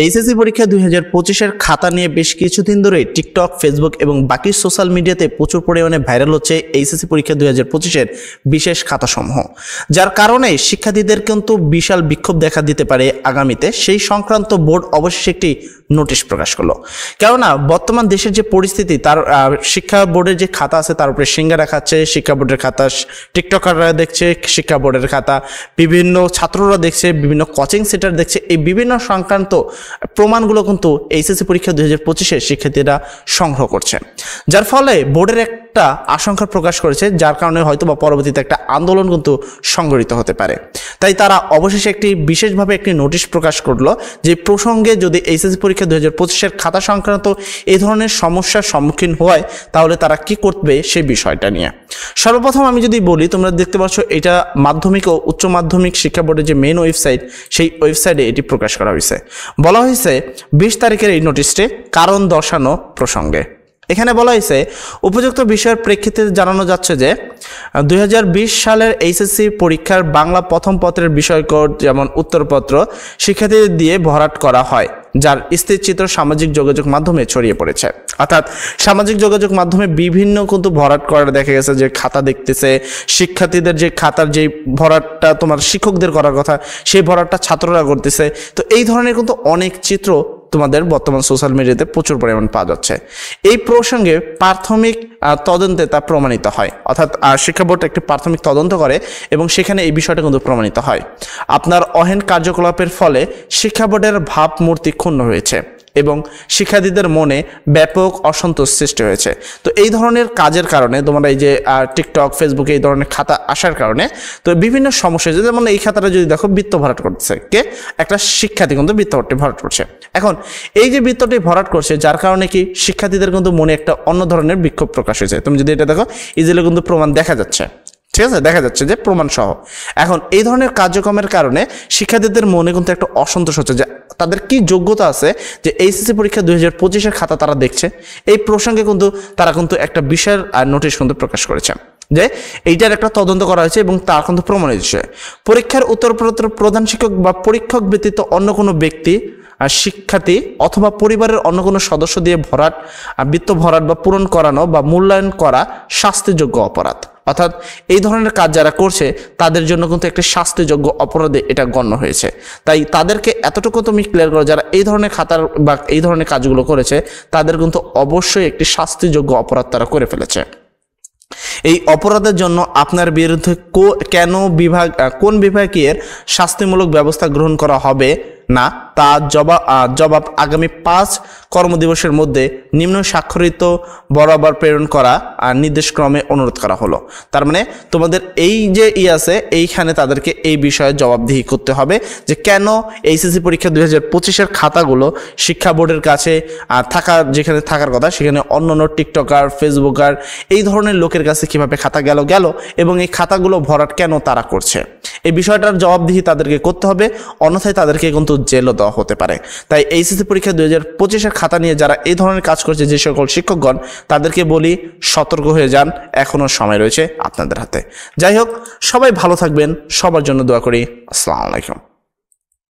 HSC পরীক্ষা 2025-এর খাতা নিয়ে বেশ কিছুদিন ধরে টিকটক, ফেসবুক এবং বাকি সোশ্যাল মিডিয়াতে প্রচুর পরিমাণে ভাইরাল হচ্ছে এইচএসসি পরীক্ষা 2025-এর বিশেষ খাতাসমূহ, যার কারণে শিক্ষার্থীদের কিন্তু বিশাল বিক্ষোভ দেখা দিতে পারে আগামীতে। সেই সংক্রান্ত বোর্ড অবশেষে একটি নোটিশ প্রকাশ করলো। কেননা বর্তমান দেশের যে পরিস্থিতি, তার শিক্ষা বোর্ডের যে খাতা আছে তার উপরে সিঙ্গারা খাচ্ছে, শিক্ষা বোর্ডের খাতা টিকটকাররা দেখছে, শিক্ষা বোর্ডের খাতা বিভিন্ন ছাত্ররা দেখছে, বিভিন্ন কোচিং সেন্টার দেখছে। এই বিভিন্ন সংক্রান্ত প্রমাণগুলো কিন্তু এইচএসসি পরীক্ষা 2025-এ শিক্ষার্থীরা সংগ্রহ করছে, যার ফলে বোর্ডের একটা আশঙ্কা প্রকাশ করেছে, যার কারণে হয়তো বা পরবর্তীতে একটা আন্দোলন কিন্তু সংঘটিত হতে পারে। তাই তারা অবশেষে একটি বিশেষভাবে একটি নোটিশ প্রকাশ করলো যে প্রসঙ্গে যদি এইচএসসি পরীক্ষা 2025-এর খাতা সংক্রান্ত এই ধরনের সমস্যার সম্মুখীন হয় তাহলে তারা কি করবে সেই বিষয়টা নিয়ে। সর্বপ্রথম আমি যদি বলি, তোমরা দেখতে পাচ্ছ এটা মাধ্যমিক ও উচ্চ মাধ্যমিক শিক্ষা বোর্ডের যে মেইন ওয়েবসাইট, সেই ওয়েবসাইটে এটি প্রকাশ করা হয়েছে। বলা হয়েছে 20 তারিখের এই নোটিশটি কারণ দর্শানো প্রসঙ্গে। এখানে বলা হয়েছে উপযুক্ত বিষয়ের প্রেক্ষিতে জানানো যাচ্ছে যে 2020 সালের এইচএসসি পরীক্ষার বাংলা প্রথম পত্রের বিষয়কোড যেমন উত্তরপত্র শিক্ষার্থীদের দিয়ে ভরাট করা হয়, যার স্থির চিত্র সামাজিক যোগাযোগ মাধ্যমে ছড়িয়ে পড়েছে। অর্থাৎ সামাজিক যোগাযোগ মাধ্যমে বিভিন্ন কিন্তু ভরাট করা দেখা গেছে, যে খাতা দেখতেছে শিক্ষার্থীদের, যে খাতার যে ভরাটটা তোমার শিক্ষকদের করার কথা সেই ভরাটটা ছাত্ররা করতেছে। তো এই ধরনের কিন্তু অনেক চিত্র তোমাদের বর্তমান সোশ্যাল মিডিয়াতে প্রচুর পরিমাণ পাওয়া যাচ্ছে। এই প্রসঙ্গে প্রাথমিক তদন্তে তা প্রমাণিত হয়, অর্থাৎ শিক্ষা বোর্ড একটি প্রাথমিক তদন্ত করে এবং সেখানে এই বিষয়টা কিন্তু প্রমাণিত হয়। আপনার অহেন কার্যকলাপের ফলে শিক্ষা বোর্ডের ভাবমূর্তি ক্ষুণ্ণ হয়েছে এবং শিক্ষার্থীদের মনে ব্যাপক অসন্তোষ সৃষ্টি হয়েছে। তো এই ধরনের কাজের কারণে তোমরা এই যে টিকটক, ফেসবুকে এই ধরনের খাতা আসার কারণে তো বিভিন্ন সমস্যা হয়েছে। যেমন এই খাতাটা যদি দেখো, বৃত্ত ভরাট করতেছে কে, একটা শিক্ষার্থী কিন্তু বৃত্তটি ভরাট করছে। এখন এই যে বৃত্তটি ভরাট করছে, যার কারণে কি শিক্ষার্থীদের কিন্তু মনে একটা অন্য ধরনের বিক্ষোভ প্রকাশ হয়েছে। তুমি যদি এটা দেখো, ইজিলি কিন্তু প্রমাণ দেখা যাচ্ছে, ঠিক আছে, দেখা যাচ্ছে যে প্রমাণ সহ। এখন এই ধরনের কার্যক্রমের কারণে শিক্ষার্থীদের মনে কিন্তু একটা অসন্তোষ হচ্ছে, যে তাদের কি যোগ্যতা আছে যে এইচএসসি পরীক্ষা 2025-এর খাতা তারা দেখছে। এই প্রসঙ্গে কিন্তু তারা কিন্তু একটা বিশাল নোটিশ কিন্তু প্রকাশ করেছে যে এইটার একটা তদন্ত করা হয়েছে এবং তার কিন্তু প্রমাণ হয়েছে পরীক্ষার উত্তরপত্র প্রধান শিক্ষক বা পরীক্ষক ব্যতীত অন্য কোনো ব্যক্তি, শিক্ষার্থী অথবা পরিবারের অন্য কোনো সদস্য দিয়ে ভরাট, বৃত্ত ভরাট বা পূরণ করানো বা মূল্যায়ন করা শাস্তিযোগ্য অপরাধ। অর্থাৎ এই ধরনের কাজ যারা করছে তাদের জন্য কিন্তু একটা শাস্তিযোগ্য অপরাধে এটা গণ্য হয়েছে। তাই তাদেরকে এতটুকু তুমি ক্লিয়ার করো, যারা এই ধরনের খাতার বা এই ধরনের কাজগুলো করেছে তাদের কিন্তু অবশ্যই একটি শাস্তিযোগ্য অপরাধ তারা করে ফেলেছে। এই অপরাধের জন্য আপনার বিরুদ্ধে কোন বিভাগের শাস্তিমূলক ব্যবস্থা গ্রহণ করা হবে না তা জবাব আগামী 5 কর্মদিবসের মধ্যে নিম্ন স্বাক্ষরিত বরাবর প্রেরণ করা নির্দেশক্রমে অনুরোধ করা হলো। তার মানে তোমাদের এই যে আছে, এইখানে তাদেরকে এই বিষয়ে জবাবদিহি করতে হবে যে কেন এইচএসসি পরীক্ষা 2025-এর খাতাগুলো শিক্ষা বোর্ডের কাছে যেখানে থাকার কথা সেখানে অন্যান্য টিকটকার, ফেসবুকার এই ধরনের লোকের কাছে কিভাবে খাতা গেল এবং এই খাতাগুলো ভরাট কেন তারা করছে। এই বিষয়টার জবাবদিহি তাদেরকে করতে হবে, অন্যথায় তাদেরকে কিন্তু জেলও দেওয়া হতে পারে। তাই এইচএসসি পরীক্ষা 2025-এর খাতা নিয়ে যারা এই ধরনের কাজ করছে, যে সকল শিক্ষকগণ, তাদেরকে বলি সতর্ক হয়ে যান, এখনো সময় রয়েছে আপনাদের হাতে। যাই হোক, সবাই ভালো থাকবেন, সবার জন্য দোয়া করি। আসসালামু আলাইকুম।